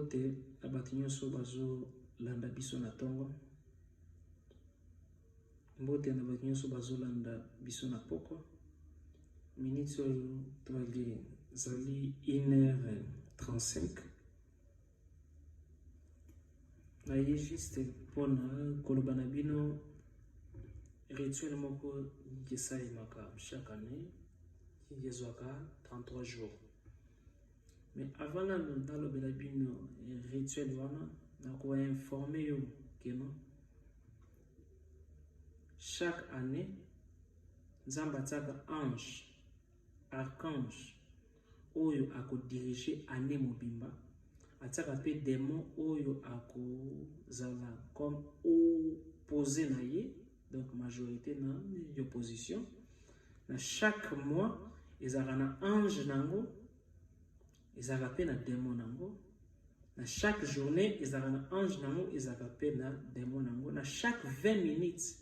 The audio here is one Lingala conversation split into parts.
Mbote abatinyo so bazo landa biso na tongo. Mbote na batinyo so bazo landa biso na poko. Minutes toali zali 1h35. Na ye juste pona kolobana bino rituel moko yesai maka chaque année yezwaka 33 jours. Mais avant dans le belabino rituel wana na ko informer yo que non chaque année nzamba tsaka ange archange oyo ako diriger année mobimba ataka pe démon oyo ako zala comme opposé na ye, donc majorité na opposition na chaque mois ezaka na ange nango ezaka pe na démon nango na chaque journée ezaka na ange nango ezaka pe na démon nango na chaque 20 minutes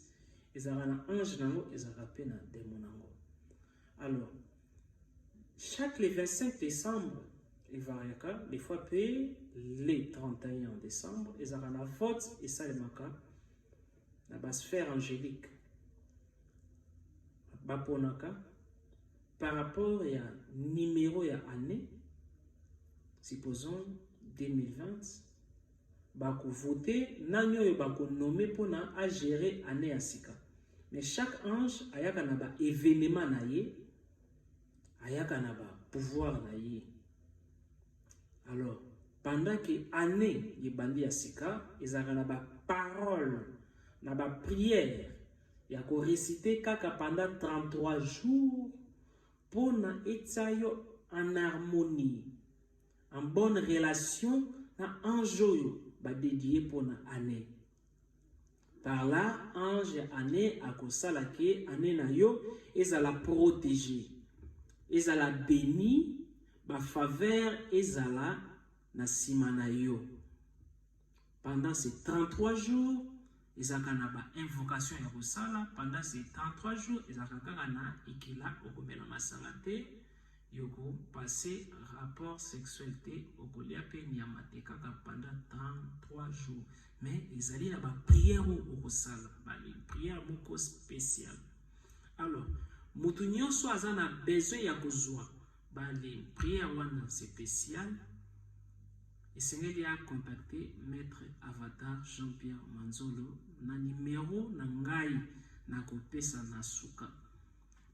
ezaka na ange nango ezaka pe na démon nango. Alors chaque le 25 décembre il variaka des fois pe les 31 décembre ezaka na vote et ça le maka na ba sphère angélique baponaka par rapport à numéro ya année. Supposons 2020, bako voter nanyo yo bako nommer pour na a gérer année asika. Mais chaque ange ayaka na ba événement na ye, ayaka na ba pouvoir na ye. Alors pendant que année ye bandi asika, ezaka na ba parole, na ba prière, ya ko réciter kaka pendant 33 jours pour na etsayo en harmonie. En bonne relation na ange oyo ba dédié pour na année. Par là, ange année akosala ke année na yo ezala protéger. Ezala béni, ba faveur ezala na sima na yo. Pendant ces 33 jours, ezaka na ba invocation ya kosala. Pendant ces 33 jours, ezaka kaka na ikila okomela masanga te. Yoko passer rapport sexualité au koliape niamate kaka pendant 33 jours. Mais ils allaient là-bas prière au sala, une prière beaucoup spéciale. Alors, mutunyo so azana besoin ya kozwa, une prière wana spéciale. Et c'est a contacté maître Avatar Jean-Pierre Manzolo na numéro na ngai na kopesa na suka.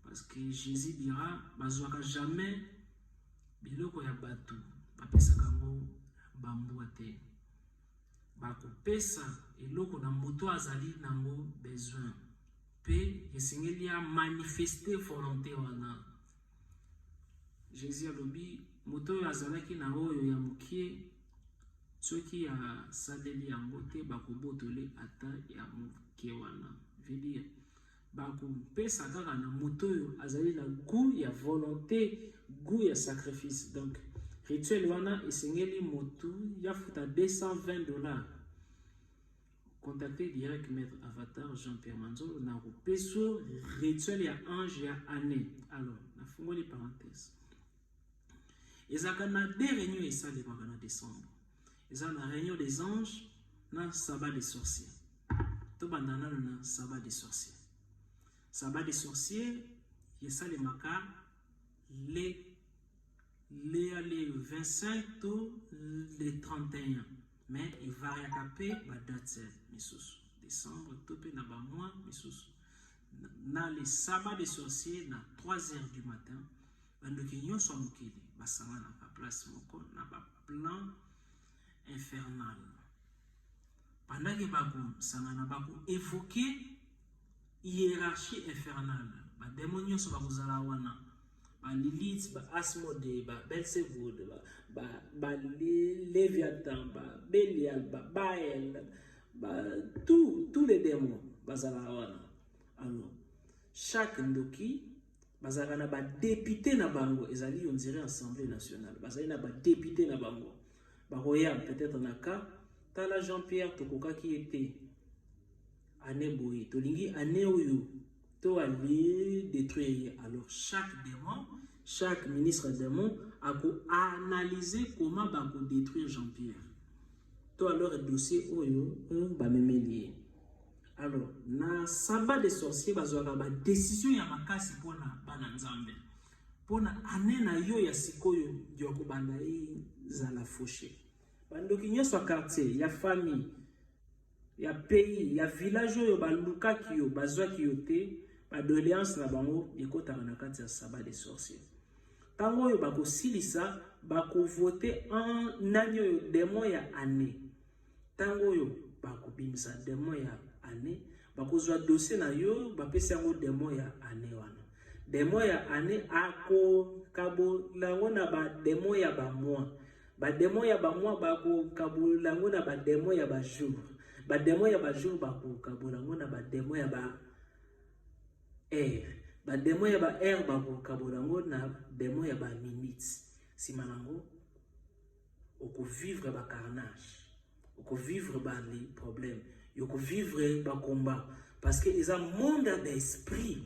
Parce que Jésus dira, bazwaka jamais biloko ya batu, bapesaka ngo bambua te. Bako pesa eloko na moto azali nango besoin. Pe yesengeli a manifester volonté wana. Jésus alobi moto azalaki na oyo ya mukie soki ya sadeli yango te bako botole ata ya mukie wana. Veut dire bako pesa kaka na moto yo azali na goût ya volonté, goût ya sacrifice. Donc rituel wana esengeli moto ya futa $220. Contactez direct maître Avatar Jean-Pierre Manzolo na peso rituel ya ange ya année. Alors na fungoli parenthèse. Ezaka na deux réunions esali na décembre. Ezaka na réunion des anges na sabbat des sorciers. To bandana na sabbat des sorciers. Sabbat des sorciers, yesa le maka les 25 to les 31. Mais il varie à capé la date décembre, topé na ba mois, na les sabbats des sorciers na 3h du matin. Bando ki nyo so mukili, basanga na ba place moko na ba plan infernal. Pendant que bako sanga na bako évoquer hiérarchie infernale, ba démonios so bakuzala wana, ba Lilith, ba Asmodée, ba Belzébuth, ba Léviathan, ba Bélial, ba Baël, tous les démons bazala wana. Alors chaque ndoki bazala na ba député na bango, ezali on dirait assemblée nationale, bazali na ba député na bango. Ba royal peut-être na ka tala Jean-Pierre tokoka qui était année boye tolingi année oyo to aller détruire. Alors chaque démon, chaque ministre démon a analyser comment ba ko détruire Jean-Pierre. to alors dossier oyo ba memeli. Alors na sabbat des sorciers bazwaka ba décision ya makasi pona bana nzambe pona anena yo ya sikoyo ndio kobanda za la fauché bandoki nyonso quartier ya famille ya pays ya village oyo balukaki yo bazwaki yo te ba doléance na bango ekotaka na kati ya sabbat des sorciers tango oyo bakosilisa bakovote en nani oyo démon ya année tango oyo bakobimisa démon ya année bakozwa dossier na yo bapesi yango démon ya année wana démon ya année ako kabolango na ba démon ya ba mois ba démon ya ba mois bako kabolango na ba démon ya ba jour ba démon ya ba jour bako kabolango na ba démon ya ba heure ba démon ya ba heure bako kabolango na démon ya ba minutes simanango oko vivre ba carnage oko vivre ba les problèmes yoko vivre ba combat parce que ils ont monde d'esprit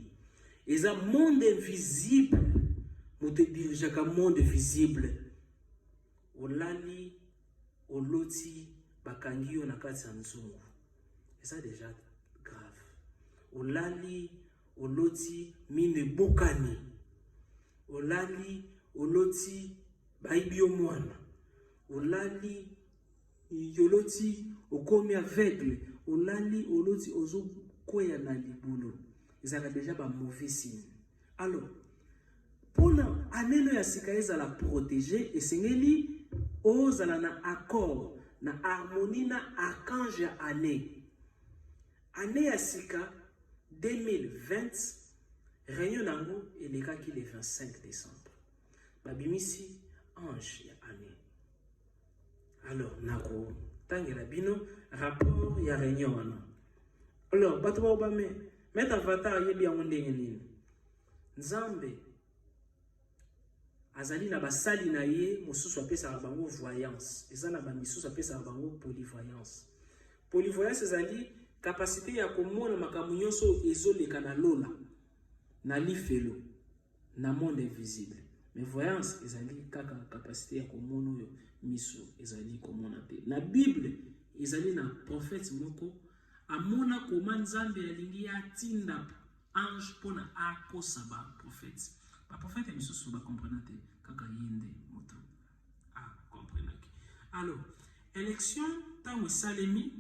ils ont monde invisible mo te dirige ka monde visible olali oloti bakangi yo na kati ya nzungu et ça déjà grave olali oloti mine bokani olali oloti baibi yo mwana olali yoloti okomi aveugle olali oloti ozo koya na libulu ezaka déjà ba mauvais signe alors pona aneno ya sika ezala protéger esengeli ozala na accord na harmonie na archange ya année ya sika 2020 réunion nango elekaki le 25 décembre babimisi ange ya année. Alors, nako tangela bino rapport ya réunion wana. Alors, bato ba obame mettre avatar yebi yango ndenge nini. Nzambe azali na basali na ye mosusu apesa bango voyance. Eza na ba misusu apesa bango polyvoyance. Polyvoyance ezali capacité ya komona makambo nyonso ezoleka na lola na lifelo na monde invisible. Mais voyance ezali kaka capacité ya komona oyo miso ezali komona te. Na Bible ezali na prophète moko amona koma nzambe alingi atinda ange pona akosa ba prophète. Ba prophète miso ba comprendre te kaka yende moto. Ah, comprendre. Alors, élection tango salemi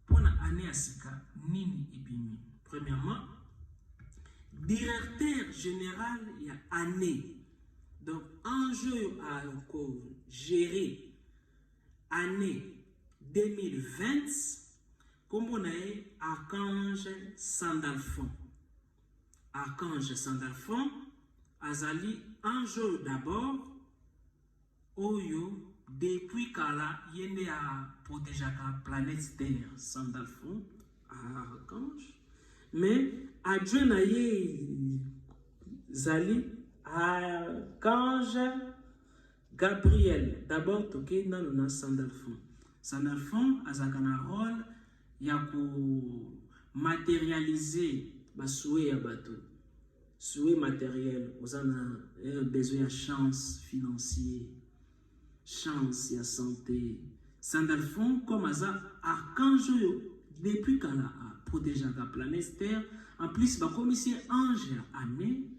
pona année asika nini ibimi. Premièrement, directeur général ya année. Donc, enjeu à gérer année 2020, comme on a eu Archange Sandalphon. Archange Sandalphon, Azali, enjeu d'abord, Oyo, depuis Kala, yende a protéger la planète Terre, Sandalphon, Archange. Mais, adjoint na Zali, Archange Gabriel. D'abord, toke na Sandalphon. Sandalphon a un rôle ya ko matérialiser ba souhait ya bato. Souhait matériel, on a besoin de chance financière, chance ya santé. Sandalphon comme aza archange depuis qu'on a protégé la planète Terre, en plus ba commissaire ange année.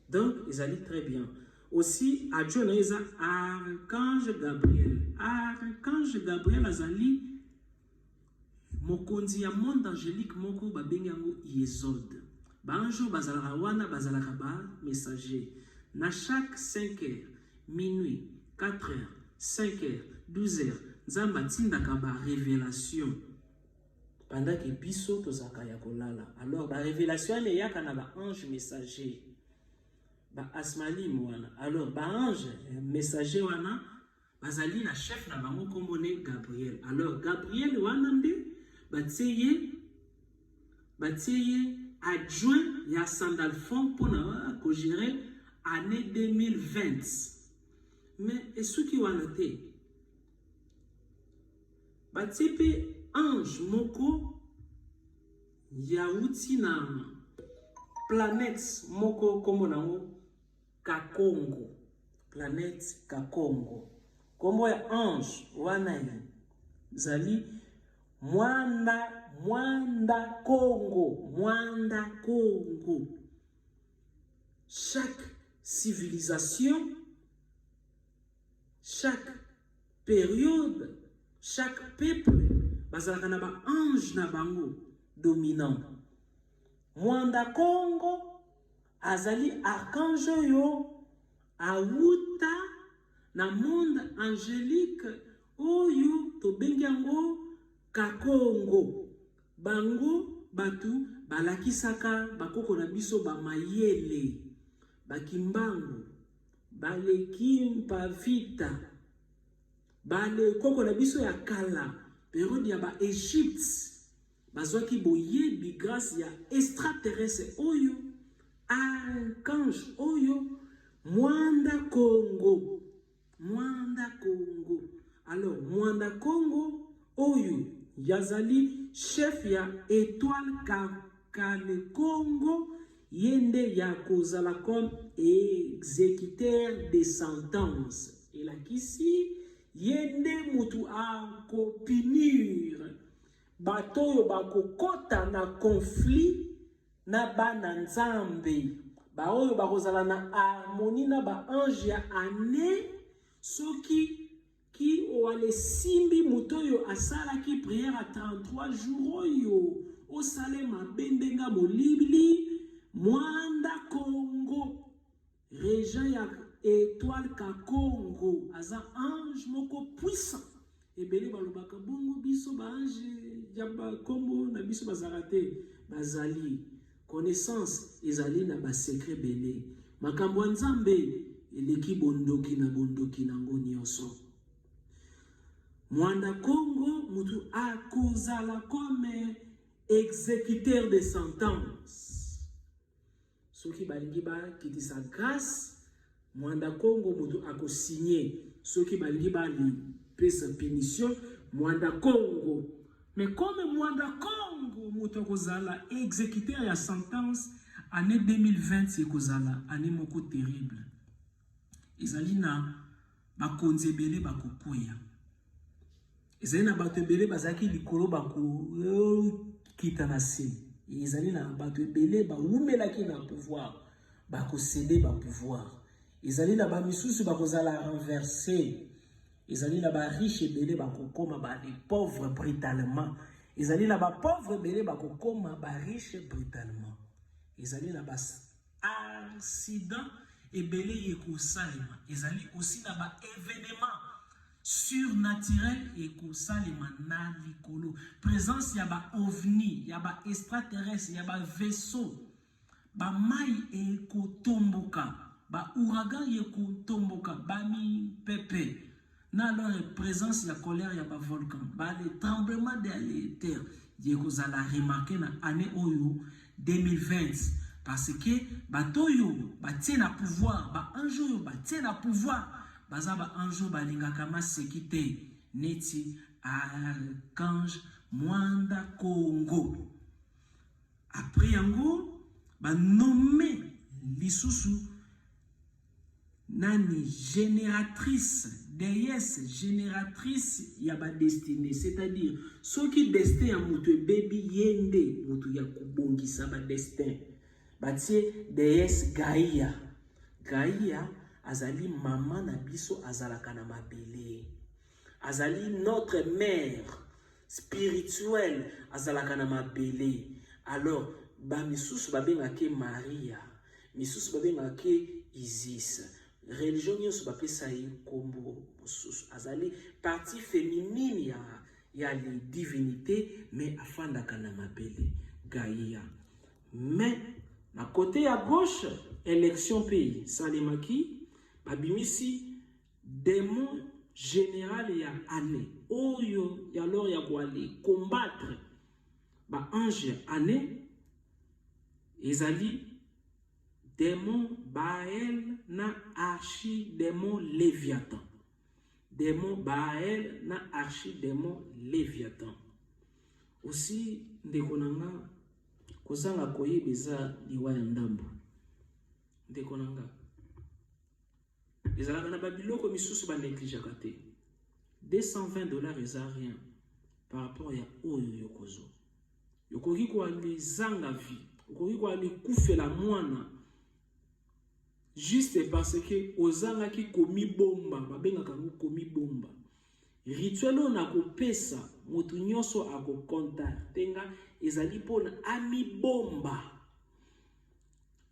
Donc, ils allaient très bien. Aussi, à Dieu, il y a Archange Gabriel. Archange Gabriel, azali, mokonzi ya monde angélique, moko babengango Yezod. Banjo, bazalaka wana, bazalaka ba messager. Na chaque 5 heures, minuit, 4 heures, 5 heures, 12 heures, nzamba tindaka ba révélation. Pendant que biso tozaka ya kolala. Alors, ba révélation ne yaka na ba ange messager. Ba asmali mwana. Alors ba ange messager wana bazali na chef na bango kombone Gabriel. Alors Gabriel wana nde batseye adjoint ya Sandalphon pona ko gérer année 2020. Mais esuki wana te batsepe ange moko ya uti na planète moko komo nango Kakongo, planète Kakongo. kombo ya ange wana zali Mwanda Congo. Chaque civilisation, chaque période, chaque peuple, bazalaka na ba ange na bango dominant. Mwanda Congo azali archange yo awuta na monde angélique oyo tobengi yango Kakongo. Bango batu balakisaka bakoko na biso ba mayele bakimbangu baleki mpavita bale koko na biso ya kala periode ya ba Egypte bazwaki boyebi grâce ya extraterrestre oyo archange oyo Mwanda Congo. Alors Mwanda Congo oyo yazali chef ya étoile Kale Congo yende ya kozala comme exécuteur des sentences. Et la kisi yende mutu a kopinir batoyo bakokota na conflit na bana nzambe ba oyo bakozala na harmonie na ba ange ya ane soki ki oale simbi mutoyo asala ki prière à 33 jours oyo osale mabendenga molibili Mwanda Congo régent ya étoile ka Congo aza ange moko puissant ebele balobaka bongo biso ba ange ya ba kombo na biso bazarate bazali connaissance ezali na ba secret belé makambo nzambe eleki bondoki na ngo nyonso. Mwanda Congo mutu akozala comme exécuteur de sentence. Soki balingi ba kitisa grâce Mwanda Congo mutu akosigné. Soki balingi ba li pesa punition Mwanda Congo. Mais comme Mwanda Congo mutu akozala exécuteur ya sentence année 2020 c'est kozala année moko terrible. Ezali na bakonzi ebele bakokoya. Ezali na bato ebele bazaki likolo kita na se. Ezali na bato ebele bawumelaki na pouvoir bakosede ba pouvoir. Ezali na ba misusu bakozala renverser. Ezali na ba riche ebele bakokoma ba les pauvres brutalement. Ezali na ba pauvres ebele bakokoma ba riche brutalement. Ezali na ba accident ebele ekosalema. Ezali aussi na ba événement surnaturel ekosalema na likolo. Présence ya ba ovni, ya ba extraterrestre, ya ba vaisseau. Ba mai ekotomboka, ba ouragan ekotomboka, ba mi pepe. Na leur présence ya colère ya ba volcan, ba les tremblements de la terre. Yekozala remarqué na année oyo 2020 parce que batoyo batie na pouvoir, ba anjo batie na pouvoir. Bazaba anjo balingaka masekite neti archange Mwanda Congo. Après yango ba nommé lisusu nani génératrice, déesse génératrice ya ba destinée, c'est-à-dire ceux qui destin ya mutu baby yende mutu ya kubongisa ba destin. Batie déesse Gaïa. Gaïa azali maman na biso azalaka na mabele. Azali notre mère spirituelle azalaka na mabele. Alors ba misusu babengake Maria, misusu babengake Isis. Religion nyonso bapesa ye kombo mosusu. Azali partie féminine ya les divinités mais afandaka na mabele Gaïa. Mais na côté à gauche élection pays salemaki babimisi démon général ya année oyo ya alors ya kwali combattre ba ange année ezali démon Baël na archi démon Léviathan. Démon Baël na archi démon Léviathan. Aussi ndekonanga kozanga koyebeza liwa ya ndambo. Ndekonanga ezalaka na babiloko misusu ba négligaka te. $220 eza rien par rapport ya oyo yokozo. Yokoki ko ali zanga vie, yokoki ko ali kufela mwana juste parce que ozanga ki komi bomba, babengaka ngo komi bomba. Rituel on a kopesa motu nyonso akokonta tenga ezali pona ami bomba.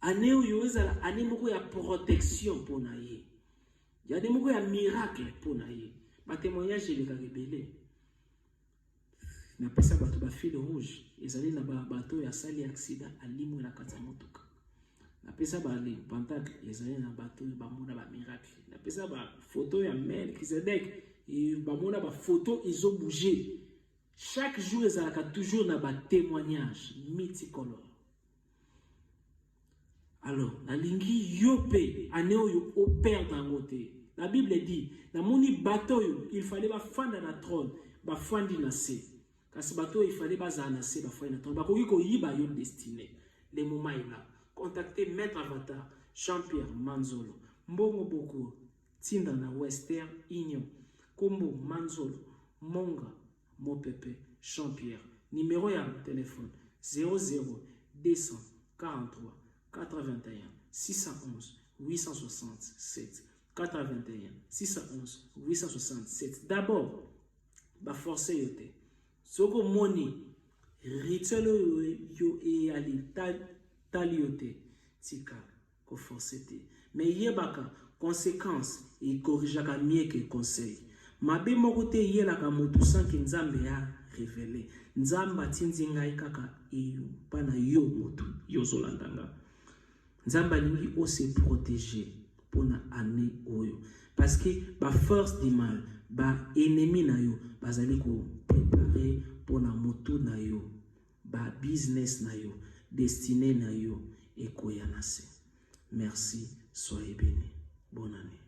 Ane oyo ezala ane moko ya protection pona ye. Ya ane moko ya miracle pona ye. Ba témoignage eleka rebele. Na pesa bato ba fil rouge ezali na bato ya sali accident alimo na kata motuka. Na pesa ba li pantacle ezali na bato ba mona ba miracle. Na pesa ba photo ya Melchizedek et ba mona ba photo ils ont bougé. Chaque jour ezalaka toujours na ba témoignage multicolore. Alors, la lingi yope ane oyo opère dans côté. La Bible dit, na moni bateau il fallait ba fanda na trône, ba fandi na se. Kasi bateau il fallait ba za na se ba fandi na trône. Ba koki ko yiba yo destiné. Le moment est là. Contactez Maître Avatar, Jean-Pierre Manzolo, Mbongo Boko, Tinda na Western Union, Kombo Manzolo, Monga, Mopepe, Jean-Pierre. Numéro ya téléphone 00 243 81 611 867 81 611 867. D'abord, ba forcer yote. Soko moni rituel yo e ali taliote tika ko forcete. Mais yebaka conséquence et corrigeaka mieux que conseil. Mabe moko te yelaka motu sanki nzambe ya révélé. Nzamba tinzi ngai kaka eyo pana yo motu yo zolandanga. Nzamba lingi o se protéger pour na année oyo parce que ba force du mal ba ennemi na yo bazali ko préparer pour na motu na yo ba business na yo destiné na yo et koyanase. Merci, soyez bénis. Bonne année.